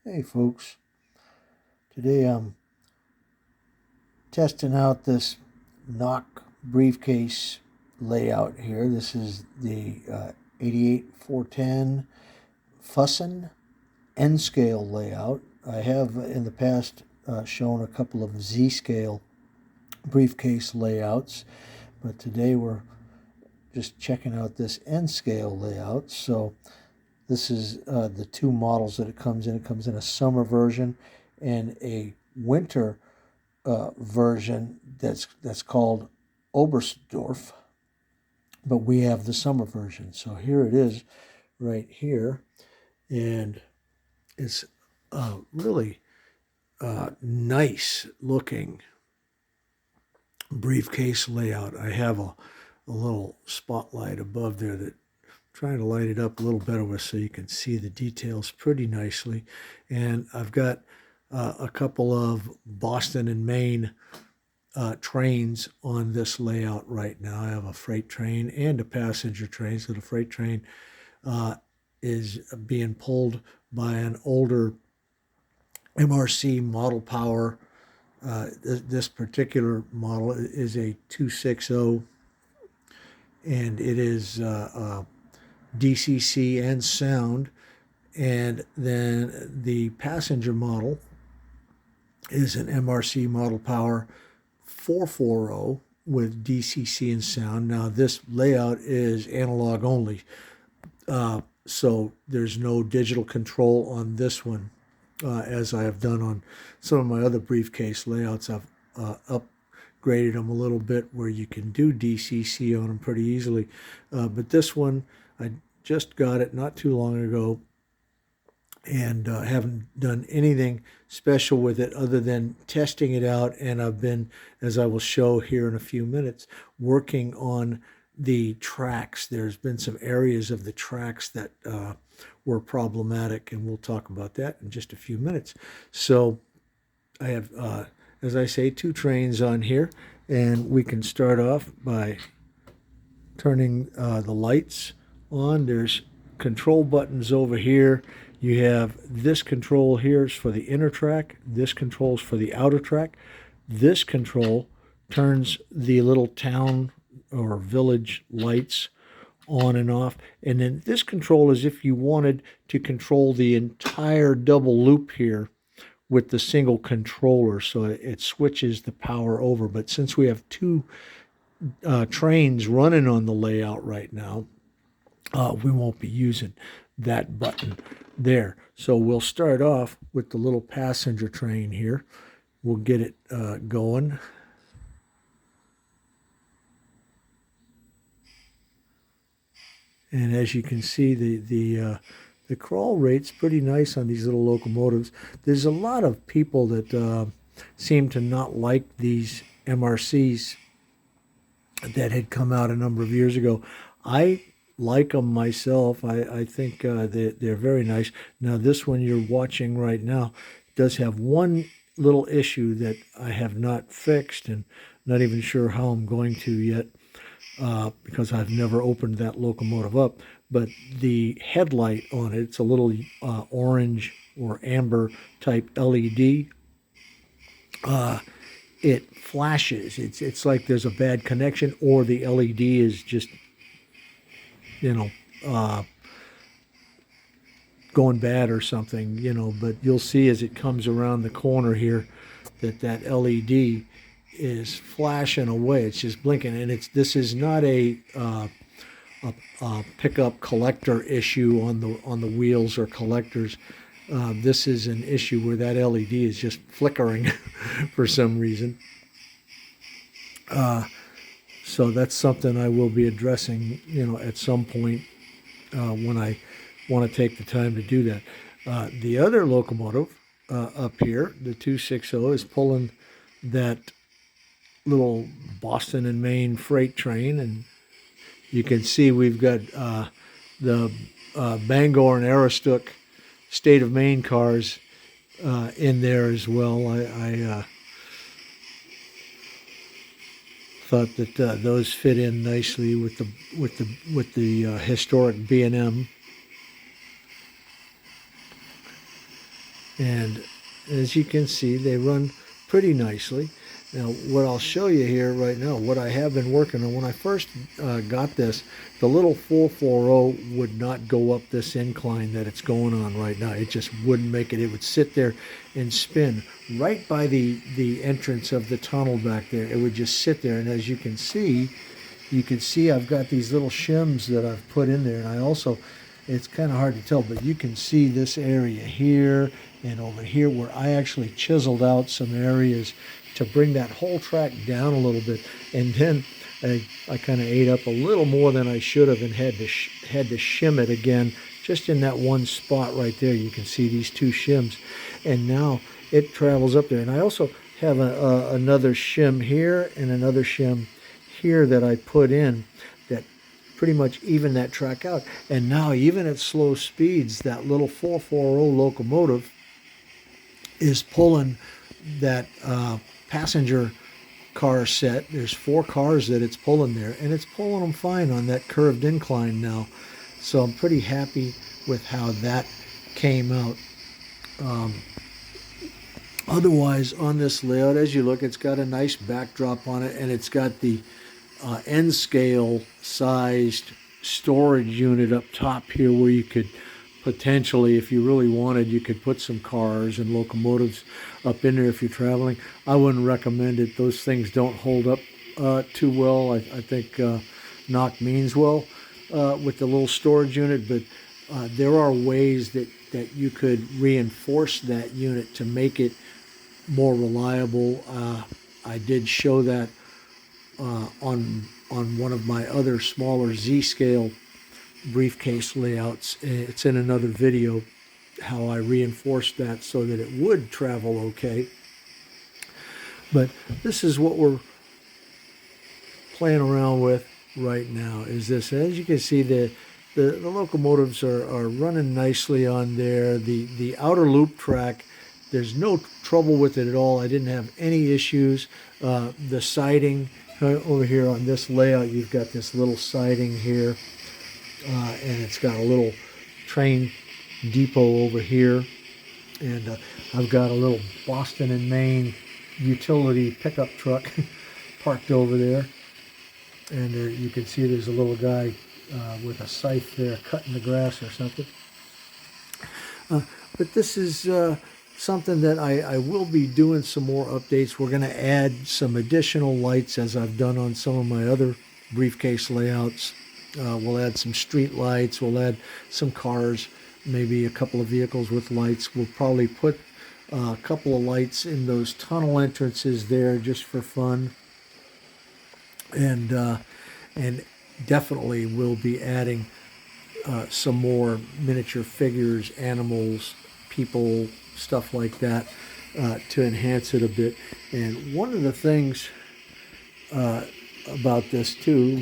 Hey folks, today I'm testing out this Noch briefcase layout here. This is the 88-410 Füssen N-scale layout. I have in the past shown a couple of Z-scale briefcase layouts, but today we're just checking out this N-scale layout. So this is the two models that it comes in. It comes in a summer version and a winter version that's called Oberstdorf, but we have the summer version. So here it is right here, and it's really nice looking briefcase layout. I have a little spotlight above there that I'm trying to light it up a little better with so you can see the details pretty nicely. And I've got a couple of Boston and Maine trains on this layout right now. I have a freight train and a passenger train. So the freight train is being pulled by an older MRC model power. This particular model is a 260, and it is DCC and sound. And then the passenger model is an MRC model power 440 with DCC and sound. Now this layout is analog only, so there's no digital control on this one, as I have done on some of my other briefcase layouts. I've upgraded them a little bit where you can do DCC on them pretty easily, but this one I just got it not too long ago, and haven't done anything special with it other than testing it out. And I've been, as I will show here in a few minutes, working on the tracks. There's been some areas of the tracks that were problematic, and we'll talk about that in just a few minutes. So I have, as I say, two trains on here, and we can start off by turning the lights on. There's control buttons over here. You have this control here is for the inner track. This control is for the outer track. This control turns the little town or village lights on and off. And then this control is if you wanted to control the entire double loop here with the single controller. So it switches the power over. But since we have two trains running on the layout right now, we won't be using that button there. So we'll start off with the little passenger train here. We'll get it going. And as you can see, the crawl rate's pretty nice on these little locomotives. There's a lot of people that seem to not like these MRCs that had come out a number of years ago. I like them myself. I think they're very nice. Now this one you're watching right now does have one little issue that I have not fixed, and not even sure how I'm going to yet, because I've never opened that locomotive up. But the headlight on it, it's a little orange or amber type LED. It flashes. It's like there's a bad connection, or the LED is just, going bad or something, but you'll see as it comes around the corner here that LED is flashing away. It's just blinking, and this is not a pickup collector issue on the wheels or collectors. This is an issue where that LED is just flickering for some reason. So that's something I will be addressing, at some point when I want to take the time to do that. The other locomotive up here, the 260, is pulling that little Boston and Maine freight train, and you can see we've got the Bangor and Aroostook state of Maine cars in there as well. I thought that those fit in nicely with the historic B&M. And as you can see, they run pretty nicely. Now, what I'll show you here right now, what I have been working on, when I first got this, the little 440 would not go up this incline that it's going on right now. It just wouldn't make it. It would sit there and spin right by the entrance of the tunnel back there. It would just sit there, and as you can see I've got these little shims that I've put in there, and I also, it's kind of hard to tell, but you can see this area here and over here where I actually chiseled out some areas to bring that whole track down a little bit. And then I kind of ate up a little more than I should have and had to shim it again, just in that one spot right there. You can see these two shims, and now it travels up there. And I also have another shim here and another shim here that I put in that pretty much even that track out. And now, even at slow speeds, that little 440 locomotive is pulling that passenger car set. There's 4 cars that it's pulling there, and it's pulling them fine on that curved incline now. So I'm pretty happy with how that came out. Otherwise, on this layout, as you look, it's got a nice backdrop on it, and it's got the N scale sized storage unit up top here, where you could potentially, if you really wanted, you could put some cars and locomotives up in there if you're traveling. I wouldn't recommend it. Those things don't hold up too well. I think Noch means well with the little storage unit, but there are ways that you could reinforce that unit to make it more reliable. I did show that on one of my other smaller Z-scale briefcase layouts. It's in another video, how I reinforced that so that it would travel okay. But this is what we're playing around with right now, is this. As you can see, the locomotives are running nicely on there. The outer loop track, there's no trouble with it at all. I didn't have any issues. The siding over here on this layout, you've got this little siding here, and it's got a little train depot over here, and I've got a little Boston and Maine utility pickup truck parked over there, and you can see there's a little guy with a scythe there cutting the grass or something. But this is something that I will be doing some more updates. We're going to add some additional lights, as I've done on some of my other briefcase layouts. We'll add some street lights. We'll add some cars, maybe a couple of vehicles with lights. We'll probably put a couple of lights in those tunnel entrances there just for fun. And definitely we'll be adding some more miniature figures, animals, people, stuff like that to enhance it a bit. And one of the things about this too,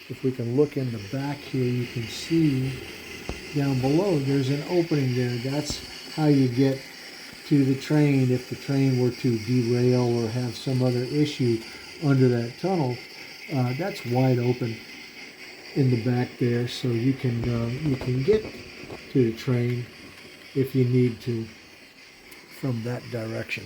if we can look in the back here, you can see down below there's an opening there. That's how you get to the train if the train were to derail or have some other issue under that tunnel. That's wide open in the back there, so you can get to the train if you need to from that direction.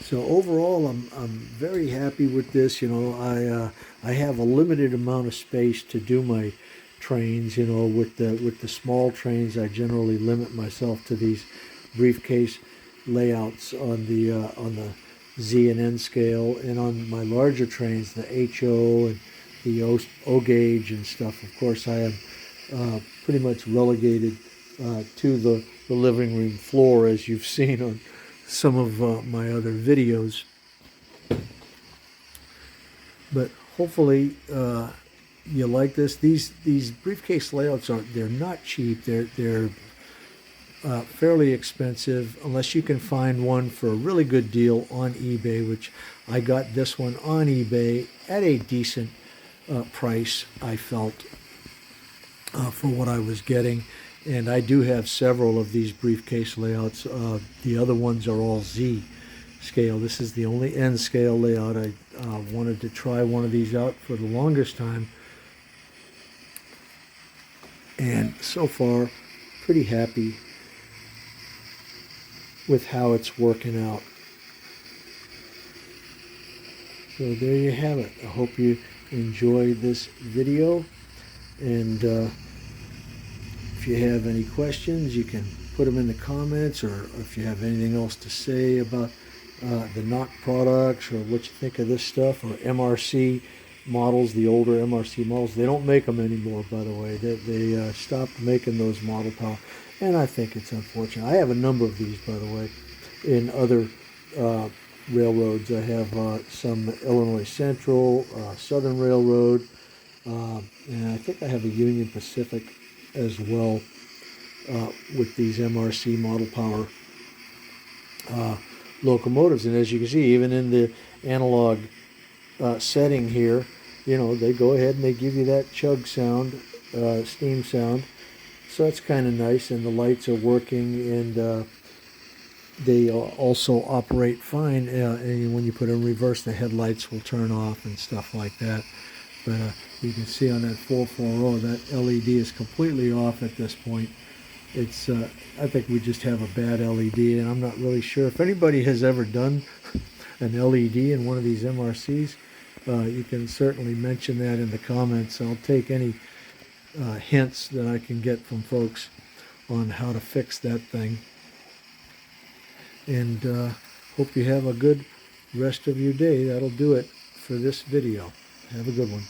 So overall, I'm very happy with this. You know, I have a limited amount of space to do my trains. You know, with the small trains, I generally limit myself to these briefcase layouts on the Z and N scale, and on my larger trains, the HO and the O gauge and stuff. Of course, I am pretty much relegated to the living room floor, as you've seen on some of my other videos. But hopefully you like this. These briefcase layouts they're not cheap. They're fairly expensive, unless you can find one for a really good deal on eBay, which I got this one on eBay at a decent price, I felt, for what I was getting. And I do have several of these briefcase layouts. The other ones are all Z scale. This is the only N scale layout. I wanted to try one of these out for the longest time. And so far, pretty happy with how it's working out. So there you have it. I hope you enjoyed this video, and if you have any questions, you can put them in the comments, or if you have anything else to say about the Noch products, or what you think of this stuff, or MRC models, the older MRC models. They don't make them anymore, by the way. They stopped making those model power, and I think it's unfortunate. I have a number of these, by the way, in other railroads. I have some Illinois Central, Southern Railroad, and I think I have a Union Pacific as well with these MRC model power locomotives. And as you can see, even in the analog setting here, you know, they go ahead and they give you that chug sound, steam sound. So that's kind of nice, and the lights are working, and they also operate fine. And when you put it in reverse, the headlights will turn off and stuff like that. But you can see on that 440, that LED is completely off at this point. It's I think we just have a bad LED, and I'm not really sure if anybody has ever done an LED in one of these MRCs. You can certainly mention that in the comments. I'll take any hints that I can get from folks on how to fix that thing. And hope you have a good rest of your day. That'll do it for this video. Have a good one.